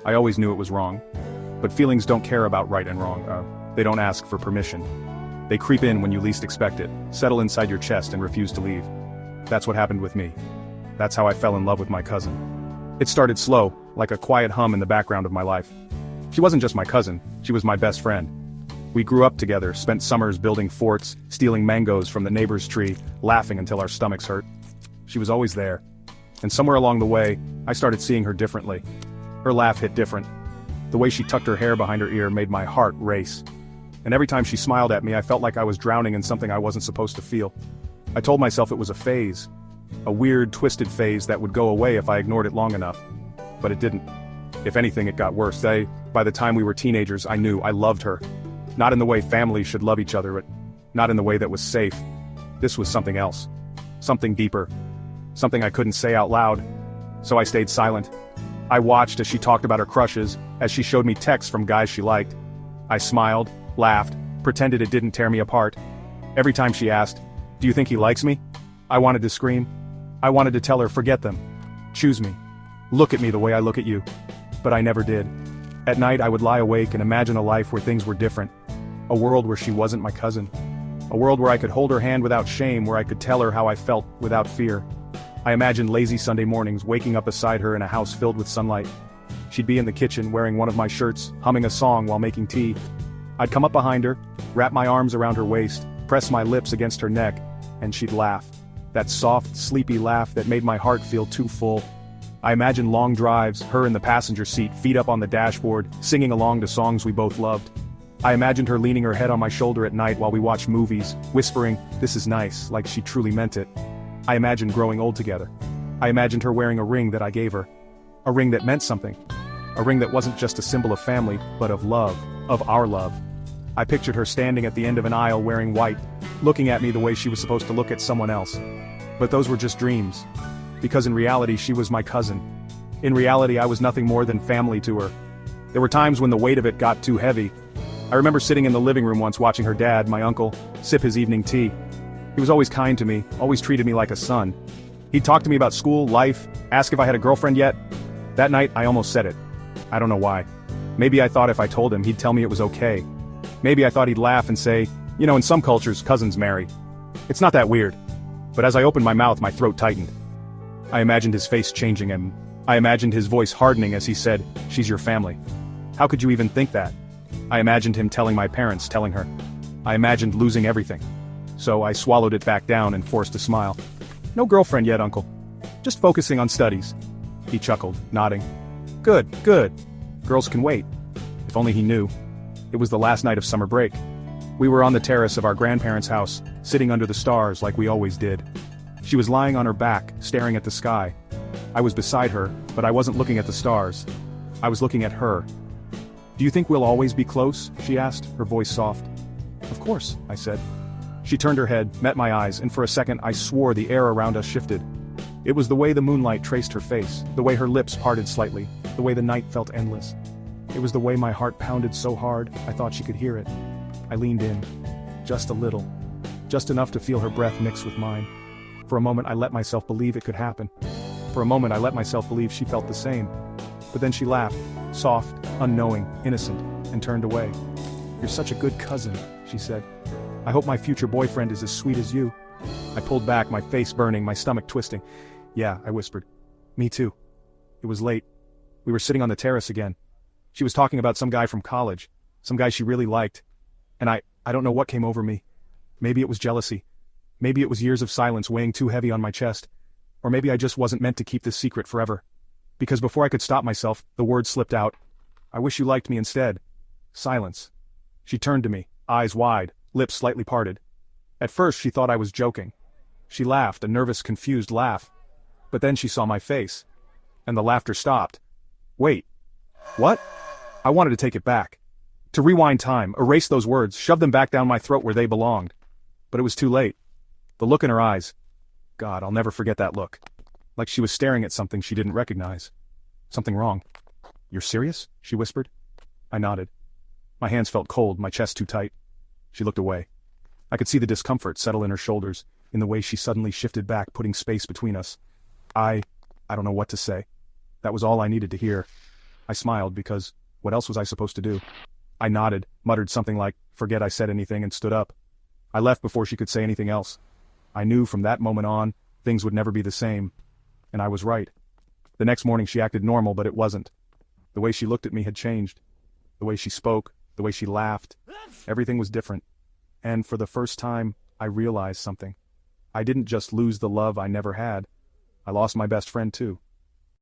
I always knew it was wrong. But feelings don't care about right and wrong. They don't ask for permission. They creep in when you least expect it, settle inside your chest and refuse to leave. That's what happened with me. That's how I fell in love with my cousin. It started slow, like a quiet hum in the background of my life. She wasn't just my cousin, she was my best friend. We grew up together, spent summers building forts, stealing mangoes from the neighbor's tree, laughing until our stomachs hurt. She was always there. And somewhere along the way, I started seeing her differently. Her laugh hit different. The way she tucked her hair behind her ear made my heart race. And every time she smiled at me, I felt like I was drowning in something I wasn't supposed to feel. I told myself it was a phase. A weird, twisted phase that would go away if I ignored it long enough. But it didn't. If anything, it got worse. By the time we were teenagers, I knew I loved her. Not in the way families should love each other, but not in the way that was safe. This was something else. Something deeper. Something I couldn't say out loud. So I stayed silent. I watched as she talked about her crushes, as she showed me texts from guys she liked. I smiled, laughed, pretended it didn't tear me apart. Every time she asked, "Do you think he likes me?" I wanted to scream. I wanted to tell her, forget them. Choose me. Look at me the way I look at you. But I never did. At night I would lie awake and imagine a life where things were different. A world where she wasn't my cousin. A world where I could hold her hand without shame, where I could tell her how I felt without fear. I imagined lazy Sunday mornings waking up beside her in a house filled with sunlight. She'd be in the kitchen wearing one of my shirts, humming a song while making tea. I'd come up behind her, wrap my arms around her waist, press my lips against her neck, and she'd laugh. That soft, sleepy laugh that made my heart feel too full. I imagined long drives, her in the passenger seat, feet up on the dashboard, singing along to songs we both loved. I imagined her leaning her head on my shoulder at night while we watched movies, whispering, "This is nice," like she truly meant it. I imagined growing old together. I imagined her wearing a ring that I gave her. A ring that meant something. A ring that wasn't just a symbol of family, but of love. Of our love. I pictured her standing at the end of an aisle wearing white, looking at me the way she was supposed to look at someone else. But those were just dreams. Because in reality she was my cousin. In reality I was nothing more than family to her. There were times when the weight of it got too heavy. I remember sitting in the living room once watching her dad, my uncle, sip his evening tea. He was always kind to me, always treated me like a son. He'd talk to me about school, life, ask if I had a girlfriend yet. That night I almost said it. I don't know why. Maybe I thought if I told him he'd tell me it was okay. Maybe I thought he'd laugh and say, "You know, in some cultures, cousins marry. It's not that weird." But as I opened my mouth, my throat tightened. I imagined his face changing and I imagined his voice hardening as he said, "She's your family." How could you even think that? I imagined him telling my parents, telling her. I imagined losing everything. So I swallowed it back down and forced a smile. "No girlfriend yet, Uncle. Just focusing on studies." He chuckled, nodding. Good, good. Girls can wait." If only he knew. It was the last night of summer break. We were on the terrace of our grandparents' house, sitting under the stars like we always did. She was lying on her back, staring at the sky. I was beside her, but I wasn't looking at the stars. I was looking at her. "Do you think we'll always be close?" she asked, her voice soft. "Of course," I said. She turned her head, met my eyes, and for a second I swore the air around us shifted. It was the way the moonlight traced her face, the way her lips parted slightly, the way the night felt endless. It was the way my heart pounded so hard, I thought she could hear it. I leaned in. Just a little. Just enough to feel her breath mix with mine. For a moment I let myself believe it could happen. For a moment I let myself believe she felt the same. But then she laughed, soft, unknowing, innocent, and turned away. "You're such a good cousin," she said. "I hope my future boyfriend is as sweet as you." I pulled back, my face burning, my stomach twisting. "Yeah," I whispered. "Me too." It was late. We were sitting on the terrace again. She was talking about some guy from college, some guy she really liked. And I don't know what came over me. Maybe it was jealousy. Maybe it was years of silence weighing too heavy on my chest. Or maybe I just wasn't meant to keep this secret forever. Because before I could stop myself, the words slipped out. "I wish you liked me instead." Silence. She turned to me, eyes wide, lips slightly parted. At first she thought I was joking. She laughed, a nervous, confused laugh. But then she saw my face. And the laughter stopped. "Wait. What?" I wanted to take it back. To rewind time, erase those words, shove them back down my throat where they belonged. But it was too late. The look in her eyes. God, I'll never forget that look. Like she was staring at something she didn't recognize. Something wrong. "You're serious?" she whispered. I nodded. My hands felt cold, my chest too tight. She looked away. I could see the discomfort settle in her shoulders, in the way she suddenly shifted back, putting space between us. I don't know what to say. That was all I needed to hear. I smiled because, what else was I supposed to do? I nodded, muttered something like, forget I said anything, and stood up. I left before she could say anything else. I knew from that moment on, things would never be the same. And I was right. The next morning she acted normal, but it wasn't. The way she looked at me had changed. The way she spoke, the way she laughed. Everything was different. And for the first time, I realized something. I didn't just lose the love I never had. I lost my best friend too.